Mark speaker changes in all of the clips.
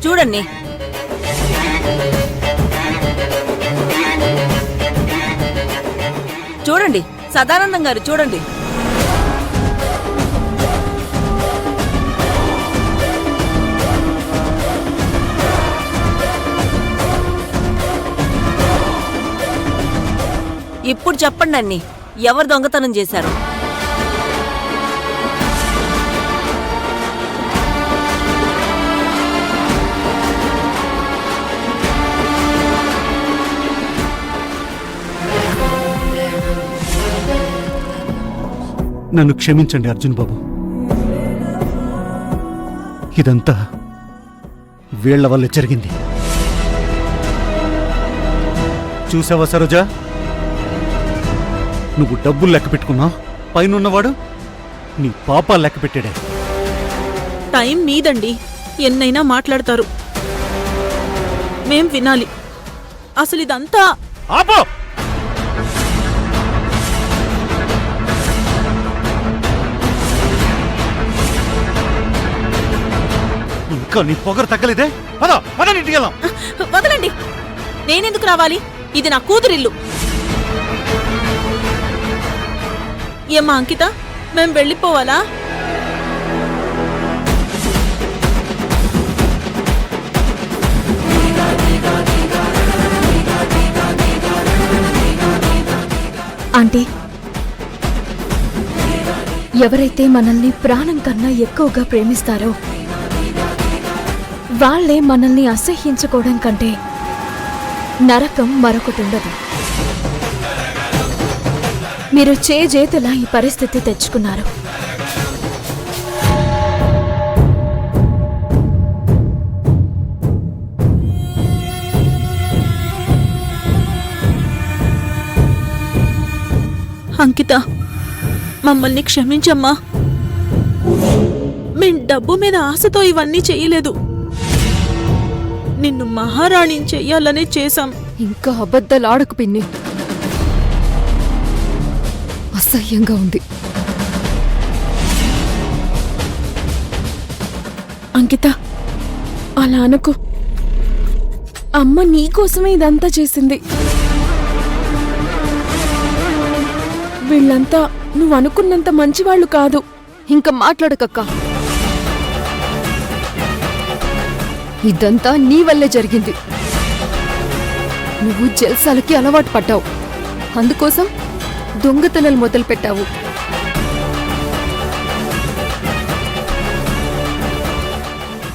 Speaker 1: చూడండి, చూడండి సదానందం గారు, చూడండి. ఇప్పుడు చెప్పండి అన్ని, ఎవరు దొంగతనం చేశారు?
Speaker 2: నన్ను క్షమించండి అర్జున్ బాబు. ఇదంతా వీళ్ల వల్ల జరిగింది. చూసావా సరోజా, నువ్వు డబ్బులు లెక్క పెట్టుకున్నావు, పైనున్నవాడు నీ పాపాలు లెక్క పెట్టాడే.
Speaker 3: టైం మీదండి, ఎన్నైనా మాట్లాడతారు, మేం వినాలి. అసలు ఇదంతా
Speaker 2: ఆపో! ఇంకా నీ పొగరు తగ్గలేదే. పద పద, ఇంటికి వెళ్దాం.
Speaker 3: వదలండి, నేనెందుకు రావాలి? ఇది నా కూతురిల్లు. ఏమ్మా అంకిత, మేం వెళ్ళిపోవాలా?
Speaker 4: ఆంటీ, ఎవరైతే మనల్ని ప్రాణం కన్నా ఎక్కువగా ప్రేమిస్తారో వాళ్లే మనల్ని అసహ్యించుకోవడం కంటే నరకం మరొకటుండదు. మీరు చేజేతులా ఈ పరిస్థితి తెచ్చుకున్నారు.
Speaker 3: అంకిత, మమ్మల్ని క్షమించమ్మా. మేం డబ్బు మీద ఆశతో ఇవన్నీ చెయ్యలేదు, నిన్ను మహారాణిని చెయ్యాలనే చేశాం.
Speaker 4: ఇంకా అబద్ధాలు ఆడకు పిన్ని, అసహ్యంగా ఉంది.
Speaker 3: అంకిత, అలా అనుకో. అమ్మ నీకోసమే ఇదంతా చేసింది. వీళ్ళంతా నువ్వు అనుకున్నంత మంచివాళ్లు కాదు.
Speaker 4: ఇంకా మాట్లాడకక్క. ఇదంతా నీ వల్లే జరిగింది. నువ్వు జల్సాలకి అలవాటు పడ్డావు, అందుకోసం దొంగతనాలు మొదలుపెట్టావు.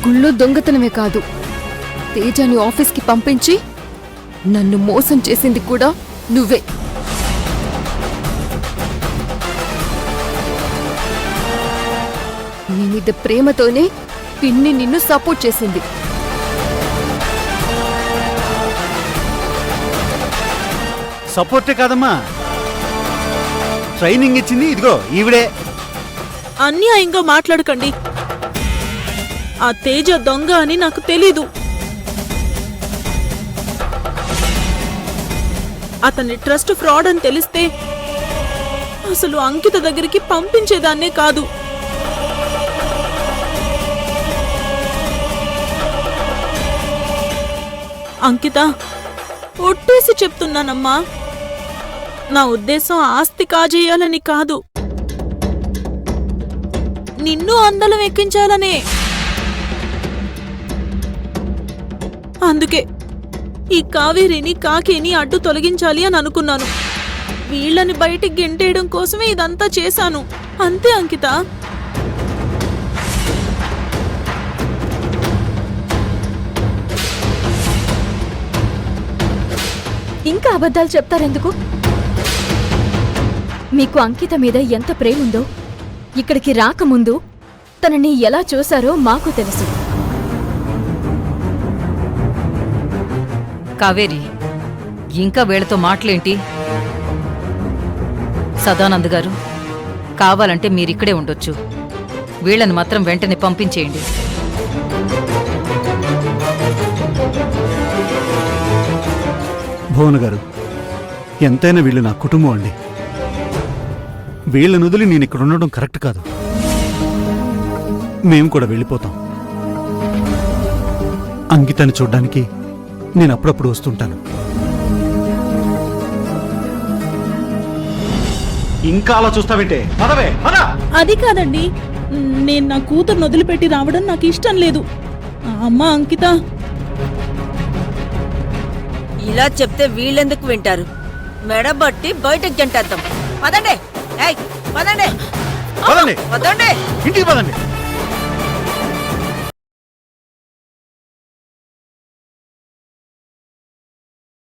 Speaker 4: గుళ్ళో దొంగతనమే కాదు, తేజాని ఆఫీస్కి పంపించి నన్ను మోసం చేసింది కూడా నువ్వే. నీ మీద ప్రేమతోనే పిన్ని నిన్ను సపోర్ట్ చేసింది.
Speaker 2: సపోర్టే కాదమ్మా, ట్రైనింగ్ ఇచ్చింది ఇదిగో ఈవిడే.
Speaker 3: అన్యాయంగా మాట్లాడకండి. ఆ తేజ దొంగ అని నాకు తెలీదు. అతని ట్రస్ట్ ఫ్రాడ్ అని తెలిస్తే అసలు అంకిత దగ్గరికి పంపించేదాన్నే కాదు. అంకిత, ఒట్టేసి చెప్తున్నానమ్మా, నా ఉద్దేశం ఆస్తి కాజేయాలని కాదు, నిన్ను అందలం ఎక్కించాలనే. అందుకే ఈ కావేరిని కాకేని అడ్డు తొలగించాలి అని అనుకున్నాను. వీళ్ళని బయటికి గెంటేయడం కోసమే ఇదంతా చేశాను, అంతే అంకిత.
Speaker 4: ఇంకా అబద్ధాలు చెప్తారెందుకు? మీకు అంకిత మీద ఎంత ప్రేముందో ఇక్కడికి రాకముందు తనని ఎలా చూశారో మాకు తెలుసు.
Speaker 1: కావేరి, ఇంకా వీళ్లతో మాటలేంటి? సదానంద్ గారు, కావాలంటే మీరిక్కడే ఉండొచ్చు, వీళ్ళని మాత్రం వెంటనే పంపించేయండి.
Speaker 2: భువన్ గారు, ఎంతైనా వీళ్ళు నా కుటుంబం అండి. వీళ్ళ వదిలి నేను ఇక్కడ ఉండడం కరెక్ట్ కాదు. మేము కూడా వెళ్ళిపోతాం. అంకితాన్ని చూడ్డానికి నేను అప్పుడప్పుడు వస్తుంటాను. ఇంకా అలా చూస్తావేంటే? పదవే, పద.
Speaker 3: అది కాదండి, నేను నా కూతురు వదిలిపెట్టి రావడం నాకు ఇష్టం లేదు. ఆ అమ్మ అంకిత
Speaker 1: ఇలా చెప్తే వీళ్ళెందుకు వింటారు? మెడబట్టి బయటకు గంటేద్దాం. పదండి, ఏయ్, పదండి,
Speaker 2: పదండి,
Speaker 1: పదండి.
Speaker 2: ఇంటికి పదండి.